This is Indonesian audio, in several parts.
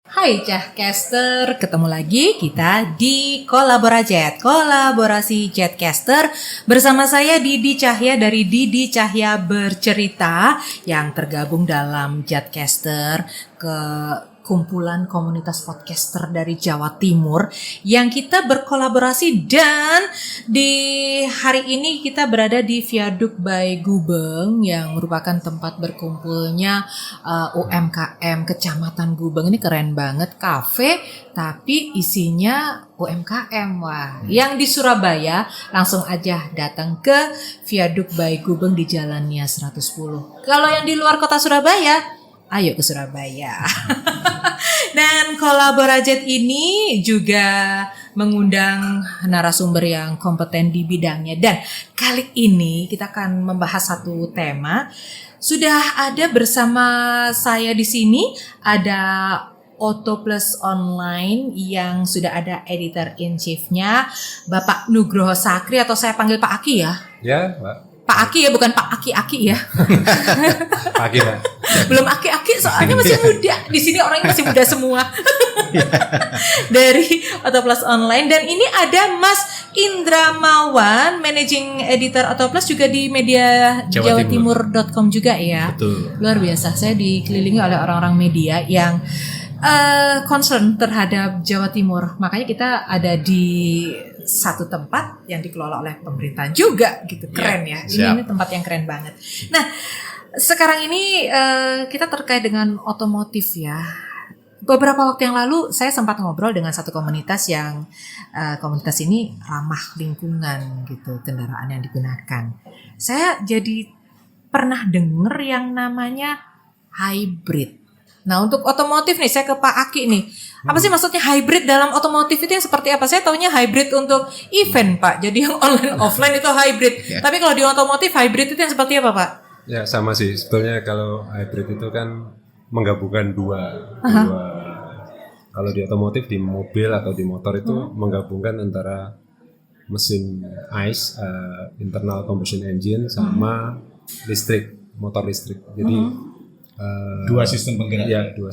Hai Cahcaster, ketemu lagi kita di Kolaborasi Jetcaster bersama saya Didi Cahya dari Didi Cahya Bercerita yang tergabung dalam Jetcaster ke kumpulan komunitas podcaster dari Jawa Timur yang kita berkolaborasi, dan di hari ini kita berada di Viaduk by Gubeng yang merupakan tempat berkumpulnya UMKM Kecamatan Gubeng. Ini keren banget, kafe tapi isinya UMKM. Wah, yang di Surabaya langsung aja datang ke Viaduk by Gubeng di Jalan Nias 110. Kalau yang di luar kota Surabaya, ayo ke Surabaya. Dan Kolaborajet ini juga mengundang narasumber yang kompeten di bidangnya. Dan kali ini kita akan membahas satu tema. Sudah ada bersama saya di sini, ada Autoplus Online yang sudah ada editor in chief-nya, Bapak Nugroho Sakri, atau saya panggil Pak Aki ya? Ya, Pak. Pak Aki ya, bukan Pak Aki-Aki ya. Pak Aki, Pak. Belum aki-aki soalnya masih muda. Di sini orangnya masih muda semua. Dari Autoplus Online. Dan ini ada Mas Indra Mawan, Managing Editor Autoplus, juga di media jawatimur.com juga ya. Betul. Luar biasa, saya dikelilingi oleh orang-orang media yang concern terhadap Jawa Timur. Makanya kita ada di satu tempat yang dikelola oleh pemerintahan juga gitu. Keren ya. Ini tempat yang keren banget. Nah, sekarang ini kita terkait dengan otomotif ya. Beberapa waktu yang lalu saya sempat ngobrol dengan satu komunitas yang komunitas ini ramah lingkungan gitu, kendaraan yang digunakan. Saya jadi pernah dengar yang namanya hybrid. Nah, untuk otomotif nih, saya ke Pak Aki nih. Apa sih maksudnya hybrid dalam otomotif itu yang seperti apa? Saya taunya hybrid untuk event, Pak. Jadi yang online offline itu hybrid. Yeah. Tapi kalau di otomotif hybrid itu yang seperti apa, Pak? Ya, sama sih. Sebetulnya kalau hybrid itu kan menggabungkan dua. Kalau di otomotif, di mobil atau di motor itu menggabungkan antara mesin ICE, internal combustion engine, sama listrik, motor listrik. Jadi dua sistem penggerak. Ya, dua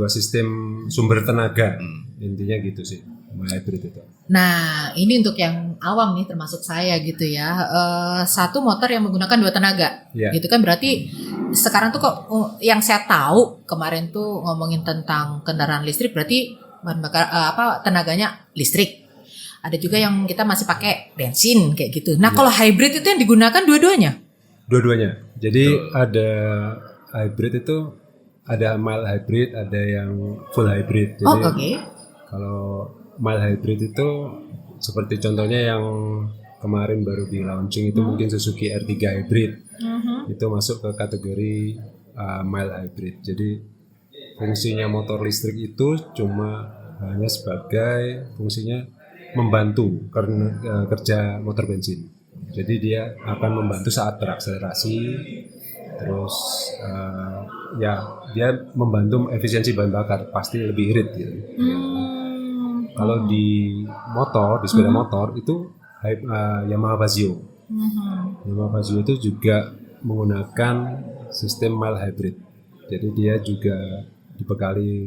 sistem sumber tenaga. Intinya gitu sih, hybrid itu. Nah, ini untuk yang awam nih, termasuk saya gitu ya. Satu motor yang menggunakan dua tenaga, gitu kan. Berarti sekarang tuh kok yang saya tahu kemarin tuh ngomongin tentang kendaraan listrik, berarti bahan bakar tenaganya listrik. Ada juga yang kita masih pakai bensin kayak gitu. Nah, kalau hybrid itu yang digunakan dua-duanya? Dua-duanya. Jadi ada hybrid itu ada mild hybrid, ada yang full hybrid. Jadi kalau mild hybrid itu seperti contohnya yang kemarin baru di launching itu mungkin Suzuki R3 hybrid. Itu masuk ke kategori mild hybrid. Jadi fungsinya motor listrik itu cuma hanya sebagai fungsinya membantu kerja motor bensin. Jadi dia akan membantu saat berakselerasi. Terus dia membantu efisiensi bahan bakar, pasti lebih irit gitu. Kalau di motor, di sepeda motor itu Yamaha Fazio. Yamaha Fazio itu juga menggunakan sistem mild hybrid. Jadi dia juga dibekali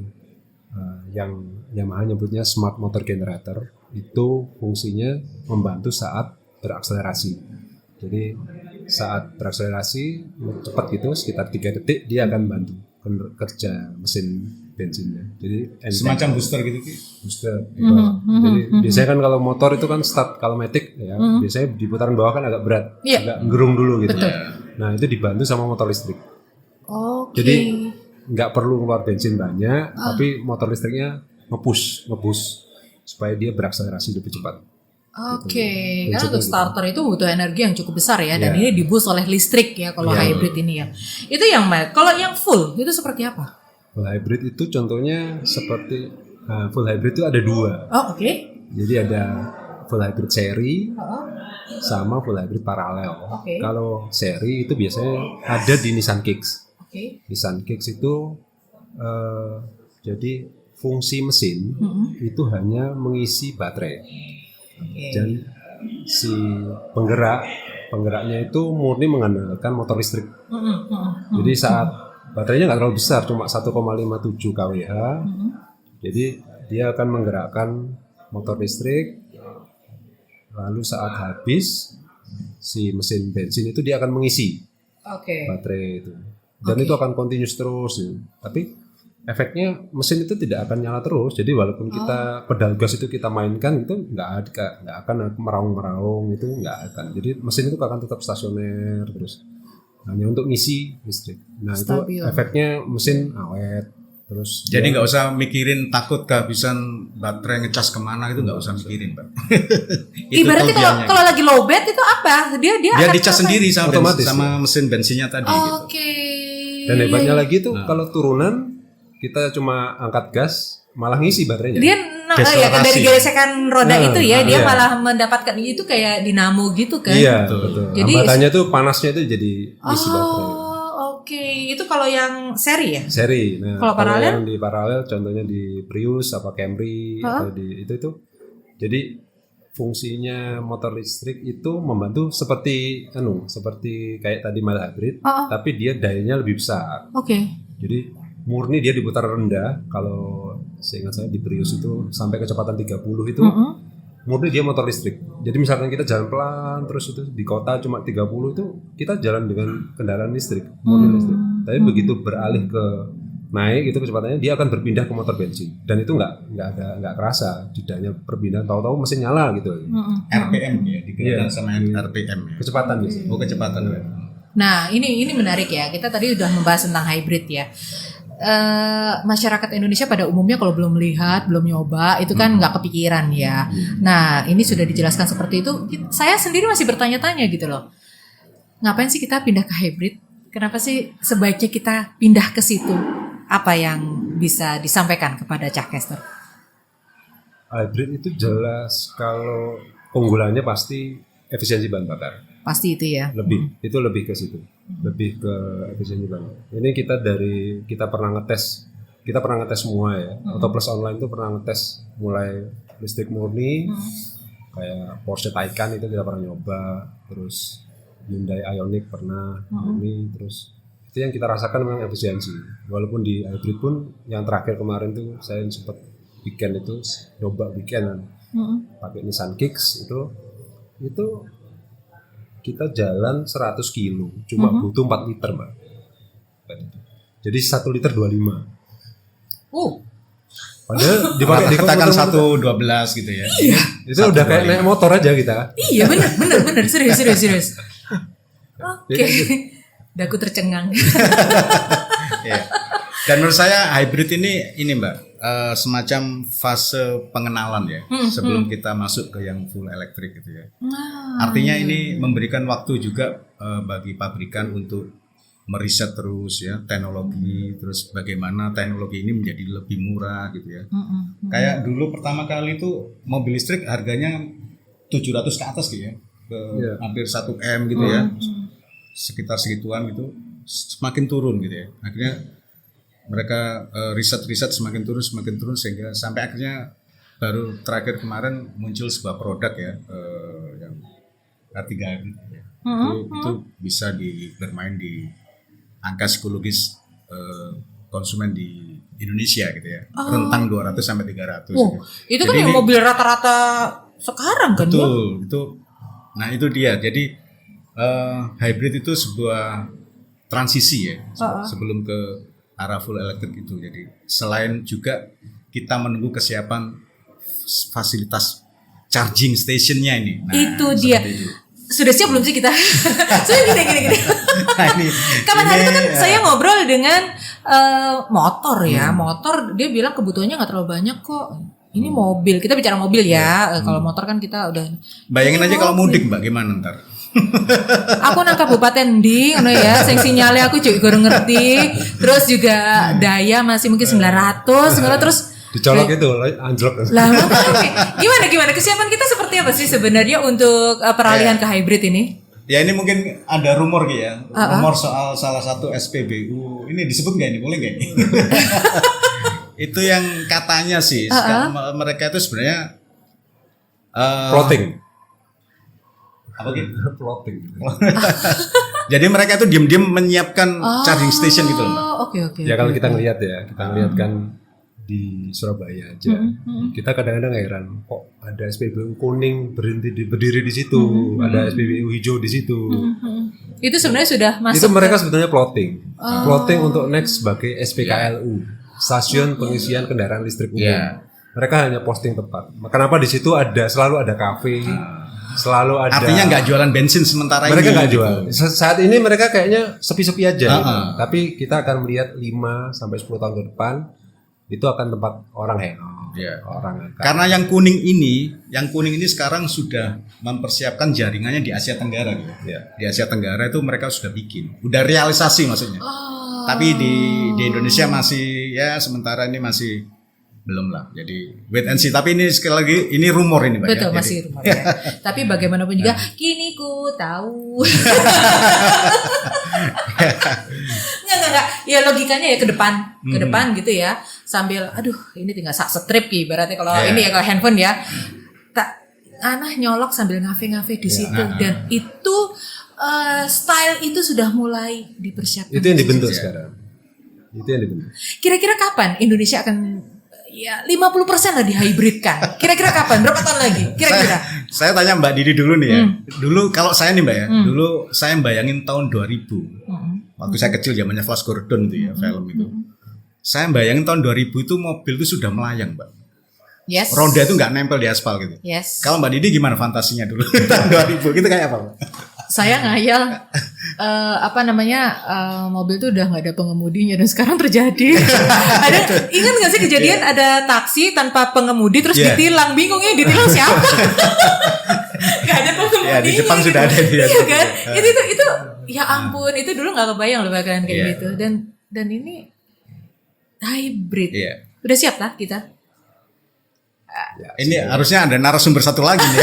yang Yamaha nyebutnya smart motor generator. Itu fungsinya membantu saat berakselerasi. Jadi saat berakselerasi cepat gitu, sekitar 3 detik dia akan bantu kerja mesin bensinnya. Jadi semacam booster gitu Ki. Booster gitu. Jadi biasanya kan kalau motor itu kan start kalau matic ya, biasanya di putaran bawah kan agak berat, agak gerung dulu gitu. Nah, itu dibantu sama motor listrik. Jadi nggak perlu keluar bensin banyak, tapi motor listriknya nge-push supaya dia berakselerasi lebih cepat. Karena untuk starter itu butuh energi yang cukup besar ya, dan ini diboost oleh listrik ya kalau hybrid ini ya. Itu yang mild. Kalau yang full itu seperti apa? Full hybrid itu contohnya seperti full hybrid itu ada dua. Jadi ada full hybrid seri sama full hybrid paralel. Kalau seri itu biasanya ada di Nissan Kicks. Nissan Kicks itu jadi fungsi mesin itu hanya mengisi baterai. Dan si penggeraknya itu murni mengandalkan motor listrik. Jadi saat baterainya nggak terlalu besar, cuma 1,57 kWh. Jadi dia akan menggerakkan motor listrik. Lalu saat habis si mesin bensin itu dia akan mengisi Oke. baterai itu. Dan itu akan continuous terus. Ya. Tapi efeknya mesin itu tidak akan nyala terus. Jadi walaupun kita pedal gas itu kita mainkan itu nggak akan meraung-meraung, itu nggak akan. Jadi mesin itu akan tetap stasioner terus. Hanya untuk ngisi listrik. Nah Stabil. itu efeknya mesin awet. Terus Jadi nggak usah mikirin takut kehabisan baterai ngecas kemana, itu nggak usah mikirin, Pak. Itu Ibaratnya kelebihannya. kalau lagi lowbat itu apa? Dia Dia akan dicas apa? sendiri sama Otomatis, sama mesin bensinnya tadi gitu. Oke. Dan hebatnya lagi tuh kalau turunan kita cuma angkat gas malah ngisi baterainya. Dia Deselerasi. dari gesekan roda itu ya, dia iya. malah mendapatkan itu kayak dinamo gitu kan. Iya, betul. Jadi- Hambatannya tuh panasnya itu jadi isi baterai. Oke. Itu kalau yang seri ya? Seri. Nah, Kalau paralel? yang di paralel contohnya di Prius apa Camry atau di itu jadi fungsinya motor listrik itu membantu seperti seperti kayak tadi mild hybrid, tapi dia dayanya lebih besar. Oke. Jadi murni dia diputar rendah. Kalau seingat saya di Prius itu sampai kecepatan 30 itu murni dia motor listrik. Jadi misalkan kita jalan pelan terus itu di kota cuma 30 itu kita jalan dengan kendaraan listrik, murni listrik. Tapi begitu beralih ke naik itu kecepatannya dia akan berpindah ke motor bensin dan itu nggak kerasa jedanya perpindahan, tahu-tahu mesin nyala gitu. RPM ya, dikira Iya. sama RPM ya. Kecepatan biasanya. Oh, kecepatan. Nah, ini menarik ya. Kita tadi udah membahas tentang hybrid ya. Masyarakat Indonesia pada umumnya kalau belum melihat, belum nyoba, itu kan nggak kepikiran ya. Nah, ini sudah dijelaskan seperti itu. Saya sendiri masih bertanya-tanya gitu loh. Ngapain sih kita pindah ke hybrid? Kenapa sih sebaiknya kita pindah ke situ? Apa yang bisa disampaikan kepada Cah Kester? Hybrid itu jelas kalau unggulannya pasti efisiensi bahan bakar. Pasti itu ya. Itu lebih ke situ, lebih ke efisiensi banget. Ini kita pernah ngetes semua ya. Auto Plus online itu pernah ngetes mulai listrik murni, kayak Porsche Taycan itu kita pernah nyoba, terus Hyundai Ioniq pernah murni, terus itu yang kita rasakan memang efisiensi. Walaupun di hybrid pun yang terakhir kemarin tuh saya sempat weekend itu nyoba weekend pakai Nissan Kicks itu kita jalan 100 kilo cuma butuh 4 liter Mbak. Jadi 1 liter 25. Padahal dipakai di Katakan komputer 112 gitu ya. itu udah kayak naik motor aja kita. Iya benar serius. Oke. Daku tercengang. Iya. Dan menurut saya hybrid ini Mbak, semacam fase pengenalan ya, sebelum kita masuk ke yang full elektrik gitu ya. Artinya ini memberikan waktu juga bagi pabrikan untuk meriset terus ya teknologi, terus bagaimana teknologi ini menjadi lebih murah gitu ya. Kayak dulu pertama kali itu mobil listrik harganya 700 ke atas gitu ya, ke hampir 1 M gitu ya, sekitar segituan gitu, semakin turun gitu ya. Akhirnya mereka riset semakin turun sehingga sampai akhirnya baru terakhir kemarin muncul sebuah produk ya, yang R3 gitu ya. Itu bisa bermain di angka psikologis konsumen di Indonesia gitu ya, rentang 200 sampai 300 gitu. Itu kan Jadi yang ini- mobil rata-rata sekarang kan ya? Betul, nah itu dia. Jadi hybrid itu sebuah transisi ya, sebelum ke arah full elektrik itu. Jadi selain juga kita menunggu kesiapan fasilitas charging stationnya ini. Nah, Itu dia. seperti itu. Sudah siap belum sih kita? Saya gini. Nah, ini, Kapan hari itu kan ini, saya ngobrol dengan motor ya. Motor dia bilang kebutuhannya nggak terlalu banyak kok. Ini mobil. Kita bicara mobil ya. Kalau motor kan kita udah. bayangin aja kalau mudik Mbak, gimana ntar? Aku nang kabupaten di, ngono ya. Sing sinyalnya aku juga kurang ngerti. Terus juga daya masih mungkin 900. Ngono terus. Dicolok itu anjlok. Lah makanya gimana kesiapan kita seperti apa sih sebenarnya untuk peralihan ke hybrid ini? Ya ini mungkin ada rumor gitu ya, rumor soal salah satu SPBU. Ini disebut nggak ini? Boleh nggak ini? Itu yang katanya sih, mereka itu sebenarnya Plotting. apa gitu? Plotting. Jadi mereka itu diam-diam menyiapkan charging station gitu loh Mbak. oke. Ya kalau kita ngelihat kan di Surabaya aja, kita kadang-kadang heran kok ada SPBU kuning berdiri di situ, ada SPBU hijau di situ. Itu sebenarnya sudah masuk. Itu mereka sebetulnya plotting untuk next sebagai SPKLU, stasiun pengisian kendaraan listrik umum. Mereka hanya posting tepat. Kenapa di situ selalu ada kafe, selalu ada. Artinya nggak jualan bensin sementara mereka ini. Mereka nggak jual. Saat ini mereka kayaknya sepi-sepi aja. Gitu. Tapi kita akan melihat 5 sampai 10 tahun ke depan itu akan tempat orang orang. Karena yang kuning ini sekarang sudah mempersiapkan jaringannya di Asia Tenggara gitu. Di Asia Tenggara itu mereka sudah bikin, udah realisasi maksudnya. Tapi di Indonesia masih sementara ini masih belum lah. Jadi wait and see. Tapi ini sekali lagi ini rumor ini, Mbak. Betul, masih rumor ya. Tapi bagaimanapun juga kini ku tahu. Enggak. Ya logikanya ya ke depan gitu ya. Sambil ini tinggal strip ibaratnya kalau ini ya kalau handphone ya. Nyolok sambil ngafe-ngafe di situ dan itu style itu sudah mulai dipersiapkan. Itu yang dibentuk sekarang. Kira-kira kapan Indonesia akan 50% lah dihybridkan. Kira-kira kapan? Berapa tahun lagi? Kira-kira. Saya tanya Mbak Didi dulu nih ya. Dulu kalau saya nih Mbak ya, dulu saya bayangin tahun 2000. Waktu saya kecil zamannya Flash Gordon itu ya, film itu. Saya bayangin tahun 2000 itu mobil itu sudah melayang, Mbak. Yes. Roda itu nggak nempel di aspal gitu. Yes. Kalau Mbak Didi gimana fantasinya dulu tahun 2000? Gitu kayak apa, Mbak? Saya ngayal mobil tuh udah nggak ada pengemudinya dan sekarang terjadi. Ingat nggak sih kejadian ada taksi tanpa pengemudi terus ditilang, bingungnya ditilang siapa? Gak ada pengemudinya. Ya, di Jepang sudah ada dia. Iya kan? Itu ya ampun, itu dulu nggak kebayang loh bakalan kayak gitu. Dan ini hybrid. Udah siap lah kita. Ini harusnya ada narasumber satu lagi nih.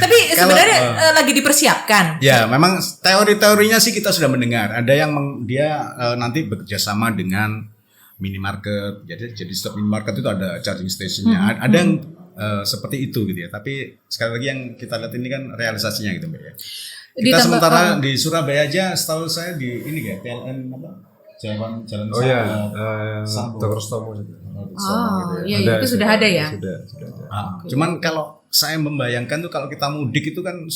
Tapi sebenarnya lagi dipersiapkan. Ya, memang teori-teorinya sih kita sudah mendengar. Ada yang dia nanti bekerja sama dengan minimarket. Jadi setiap minimarket itu ada charging stationnya. Ada yang seperti itu gitu ya. Tapi sekali lagi yang kita lihat ini kan realisasinya gitu Mbak ya. Kita sementara di Surabaya aja, setahu saya di ini ya PLN apa? Jalan Dr. Stomo gitu. Itu sudah ada ya. Sudah ada. Cuman kalau saya membayangkan tuh kalau kita mudik itu kan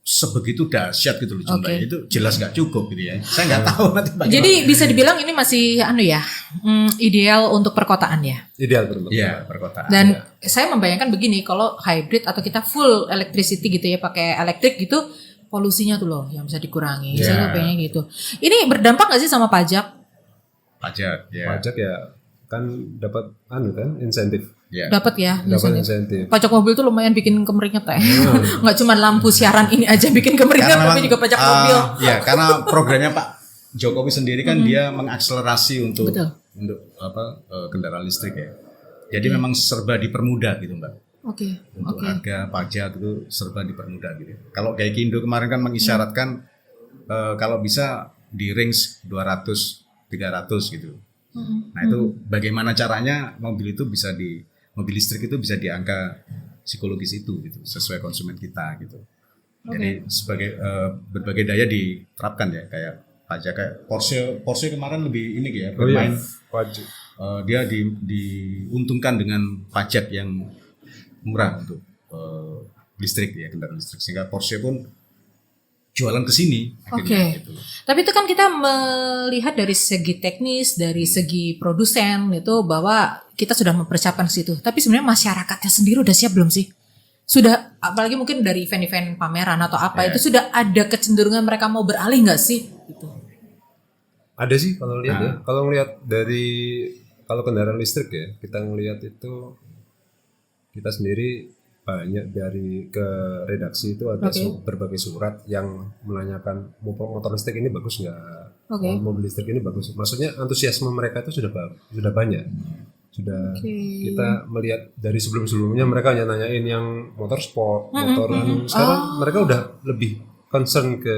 sebegitu dahsyat gitu loh jumlahnya. Itu jelas nggak cukup gitu ya. Saya nggak tahu nanti bagaimana. Jadi bisa dibilang ini masih ideal untuk perkotaan ya. Ideal betul. Iya, perkotaan. Dan saya membayangkan begini, kalau hybrid atau kita full electricity gitu ya, pakai elektrik gitu, polusinya tuh loh yang bisa dikurangi. Saya pengen gitu. Ini berdampak nggak sih sama pajak? Pajak ya kan dapat insentif. Dapat ya insentif. Pajak mobil tuh lumayan bikin kemeringet ya. Nggak cuma lampu siaran ini aja bikin kemeringet, tapi juga pajak mobil. Ya, karena programnya Pak Jokowi sendiri kan dia mengakselerasi untuk kendaraan listrik ya. Jadi memang serba dipermudah gitu Mbak. Untuk harga pajak itu serba dipermudah gitu. Kalau Gaikindo kemarin kan mengisyaratkan kalau bisa di range 200-300 gitu. Nah itu bagaimana caranya mobil listrik itu bisa di angka psikologis itu gitu, sesuai konsumen kita gitu. Jadi sebagai berbagai daya diterapkan ya, kayak pajak kayak Porsche kemarin lebih ini ya bermain pajak. Dia diuntungkan dengan pajak yang murah untuk listrik ya, kendaraan listrik, sehingga Porsche pun jualan ke sini akhirnya gitu. Tapi itu kan kita melihat dari segi teknis, dari segi produsen itu bahwa kita sudah mempersiapkan ke situ. Tapi sebenarnya masyarakatnya sendiri udah siap belum sih? Sudah, apalagi mungkin dari event-event pameran atau apa itu sudah ada kecenderungan mereka mau beralih nggak sih? Gitu. Ada sih kalau lihat ya. Kalau ngelihat kalau kendaraan listrik ya, kita ngelihat itu kita sendiri banyak dari ke redaksi itu ada berbagai surat yang menanyakan motor listrik ini bagus nggak, mobil listrik ini bagus. Maksudnya antusiasme mereka itu sudah banyak. Kita melihat dari sebelumnya mereka hanya nanyain yang motor sport, sekarang mereka udah lebih concern ke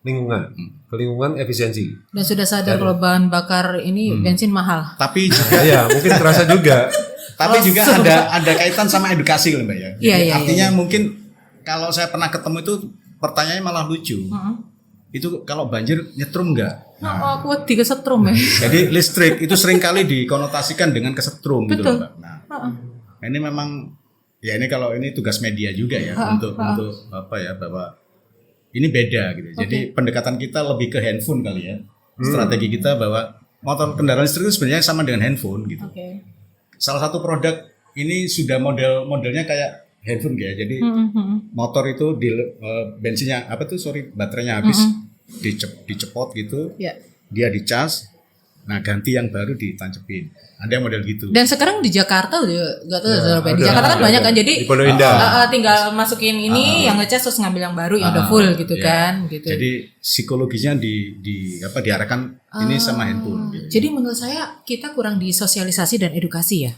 lingkungan efisiensi. Dan sudah sadar kalau bahan bakar ini bensin mahal. Tapi juga ya mungkin terasa juga. Tapi juga ada kaitan sama edukasi Mbak ya. Artinya mungkin kalau saya pernah ketemu itu pertanyaannya malah lucu. itu kalau banjir nyetrum nggak? Oh, aku wedi kesetrum ya. Jadi listrik itu seringkali dikonotasikan dengan kesetrum gitu Betul. loh, Mbak. Nah, ini memang ya ini kalau ini tugas media juga ya untuk apa ya, bahwa ini beda gitu. Jadi pendekatan kita lebih ke handphone kali ya. Strategi kita bahwa motor kendaraan listrik itu sebenarnya sama dengan handphone gitu. Oke. Salah satu produk ini sudah modelnya kayak handphone ya. Jadi motor itu bensinnya baterainya habis dicepot gitu. Ya. Dia dicas. Nah, ganti yang baru ditancepin. Ada yang model gitu. Dan sekarang di Jakarta udah nggak tahu Surabaya. Di ada, Jakarta kan ada. banyak kan, jadi Di Pondok Indah. tinggal masukin ini yang ngecas terus ngambil yang baru yang udah full gitu ya. kan, gitu. Jadi psikologisnya diarahkan ini sama handphone. Gitu. Jadi menurut saya kita kurang disosialisasi dan edukasi ya.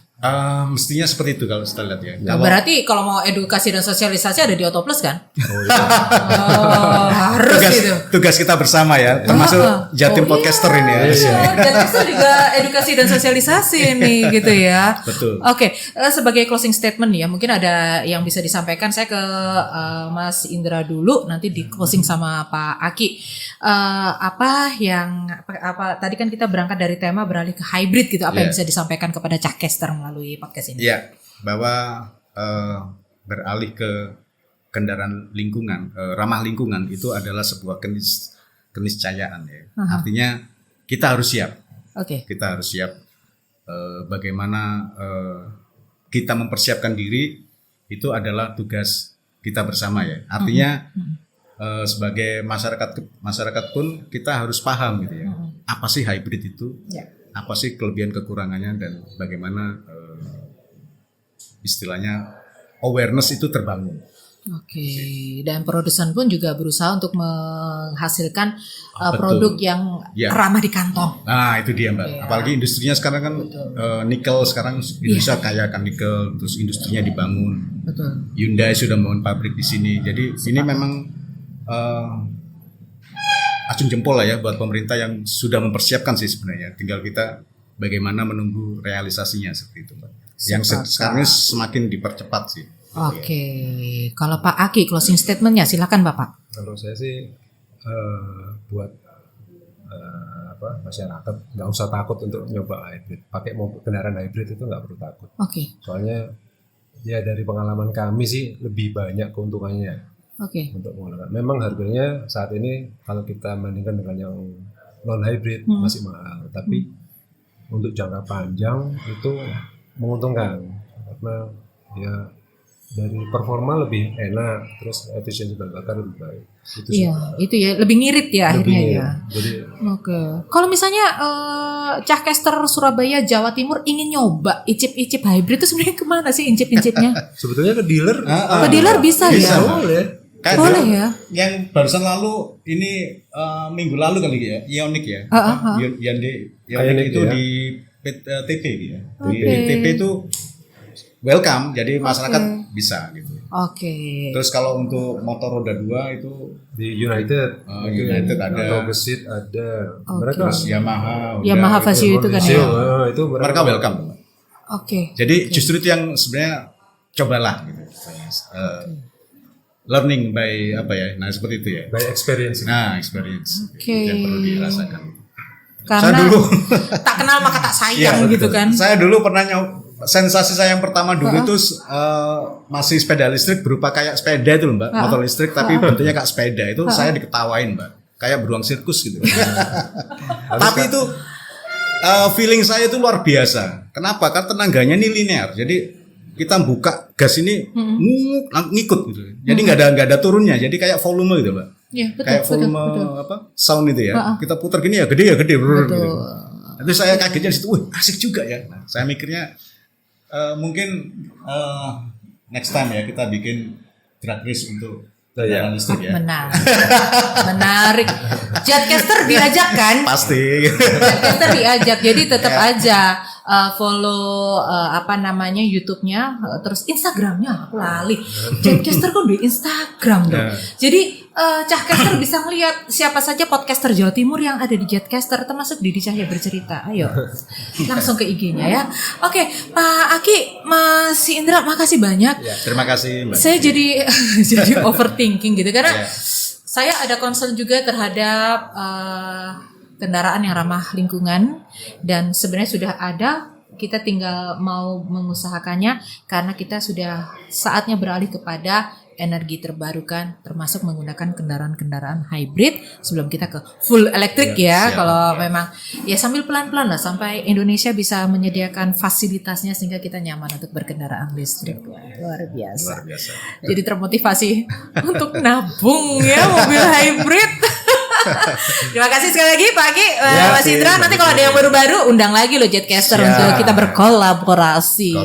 Mestinya seperti itu kalau kita lihat ya. Nah, Kalau berarti kalau mau edukasi dan sosialisasi ada di Autoplus kan? Oh, harus gitu. tugas kita bersama ya, termasuk Jatim Podcaster ini ya. Jatim juga edukasi dan sosialisasi nih gitu ya. Betul. Oke, sebagai closing statement ya, mungkin ada yang bisa disampaikan. Saya ke Mas Indra dulu, nanti di closing sama Pak Aki. Apa tadi kan kita berangkat dari tema beralih ke hybrid gitu. Apa yang bisa disampaikan kepada Cahkester melalui podcast ini? Ya, bahwa beralih ke kendaraan lingkungan, ramah lingkungan itu adalah sebuah keniscayaan ya. Artinya kita harus siap. Oke. Kita harus siap bagaimana kita mempersiapkan diri itu adalah tugas kita bersama ya. Artinya sebagai masyarakat pun kita harus paham gitu ya. Apa sih hybrid itu? Ya. Apa sih kelebihan kekurangannya dan bagaimana istilahnya awareness itu terbangun. Oke, dan produsen pun juga berusaha untuk menghasilkan Betul. produk yang Ya. ramah di kantong. Nah itu dia Mbak. Iya. Apalagi industrinya sekarang kan nikel sekarang Indonesia kaya akan nikel, terus industrinya dibangun. Betul. Hyundai sudah membangun pabrik di sini. Jadi ini memang acung jempol lah ya buat pemerintah yang sudah mempersiapkan sih sebenarnya. Tinggal kita bagaimana menunggu realisasinya seperti itu Mbak. Yang sekarang ini semakin dipercepat sih. Oke, kalau Pak Aki closing statementnya silakan Bapak. Kalau saya sih buat masyarakat nggak usah takut untuk nyoba hybrid. Pakai kendaraan hybrid itu nggak perlu takut. Oke. Soalnya ya dari pengalaman kami sih lebih banyak keuntungannya Oke. untuk menggunakan. Memang harganya saat ini kalau kita bandingkan dengan yang non hybrid masih mahal, tapi untuk jangka panjang itu menguntungkan karena ya dari performa lebih enak, terus efisiensi bahan bakar lebih baik. Itu sih. Iya, itu ya lebih ngirit ya Lebih akhirnya ngirit. ya. Jadi Oke. Kalau misalnya Cahkester Surabaya Jawa Timur ingin nyoba icip-icip hybrid itu sebenarnya kemana sih incip-incipnya? sebetulnya ke dealer, Ke dealer bisa ya? boleh. Kayak Boleh dulu ya? Yang barusan lalu ini minggu lalu kali ya, Ioniq ya. Ioniq itu ya. di TP ya. Di Oke. TP itu welcome, jadi masyarakat bisa gitu. Oke. Terus kalau untuk motor roda 2 itu Di United, United ada, atau Gesit ada. Oke. Mereka terus Yamaha, Yamaha Vasio itu kan ya? itu mereka welcome. Oke. Jadi justru itu yang sebenarnya cobalah gitu. Learning by apa ya? Nah seperti itu ya. by experience. Nah experience Oke. itu yang perlu dirasakan. Karena Saya dulu tak kenal maka tak sayang Iya, gitu betul. kan. Saya dulu pernah sensasi saya yang pertama dulu itu masih sepeda listrik berupa kayak sepeda itu loh Mbak, motor listrik tapi bentuknya kayak sepeda itu saya diketawain Mbak, kayak beruang sirkus gitu. Tapi itu feeling saya itu luar biasa. Kenapa? Karena tenaganya ini linear. Jadi kita buka gas ini ngikut gitu. Jadi nggak ada turunnya. Jadi kayak volume gitu Mbak. Iya, betul, Kayak volume apa sound itu ya. Kita putar gini ya gede brrr, gitu. Itu saya kagetnya di situ, wah asik juga ya. Nah, saya mikirnya mungkin next time ya kita bikin drag race untuk kendaraan listrik ya. Menarik. Jetcaster diajak kan? Pasti. Jetcaster diajak. Jadi tetap aja follow YouTube-nya, terus Instagram-nya aku lali. Jetcaster kan di Instagram dong. Jadi Cahkester bisa ngelihat siapa saja podcaster Jawa Timur yang ada di Jetcaster, termasuk Didi Cahya Bercerita. Ayo, langsung ke IG-nya ya. Oke, Pak Aki, Mas Indra, makasih banyak. Terima kasih Mbak. Saya jadi overthinking gitu karena saya ada concern juga terhadap kendaraan yang ramah lingkungan, dan sebenarnya sudah ada, kita tinggal mau mengusahakannya karena kita sudah saatnya beralih kepada energi terbarukan, termasuk menggunakan kendaraan-kendaraan hybrid sebelum kita ke full elektrik ya. Kalau memang ya sambil pelan-pelan lah sampai Indonesia bisa menyediakan fasilitasnya sehingga kita nyaman untuk berkendaraan listrik. Luar biasa. Jadi termotivasi untuk nabung ya mobil hybrid. Terima kasih sekali lagi Pak Aki, Mas Indra. Nanti kalau ada yang baru-baru undang lagi loh Jetcaster untuk kita berkolaborasi.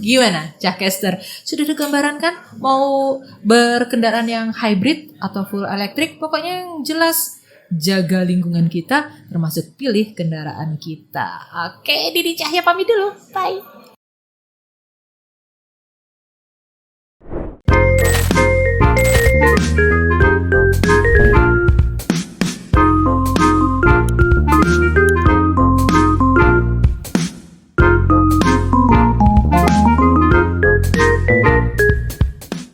Gimana Jetcaster? Sudah ada gambaran kan mau berkendaraan yang hybrid atau full elektrik? Pokoknya yang jelas jaga lingkungan kita termasuk pilih kendaraan kita. Oke, Didi Cahya pamit dulu. Bye.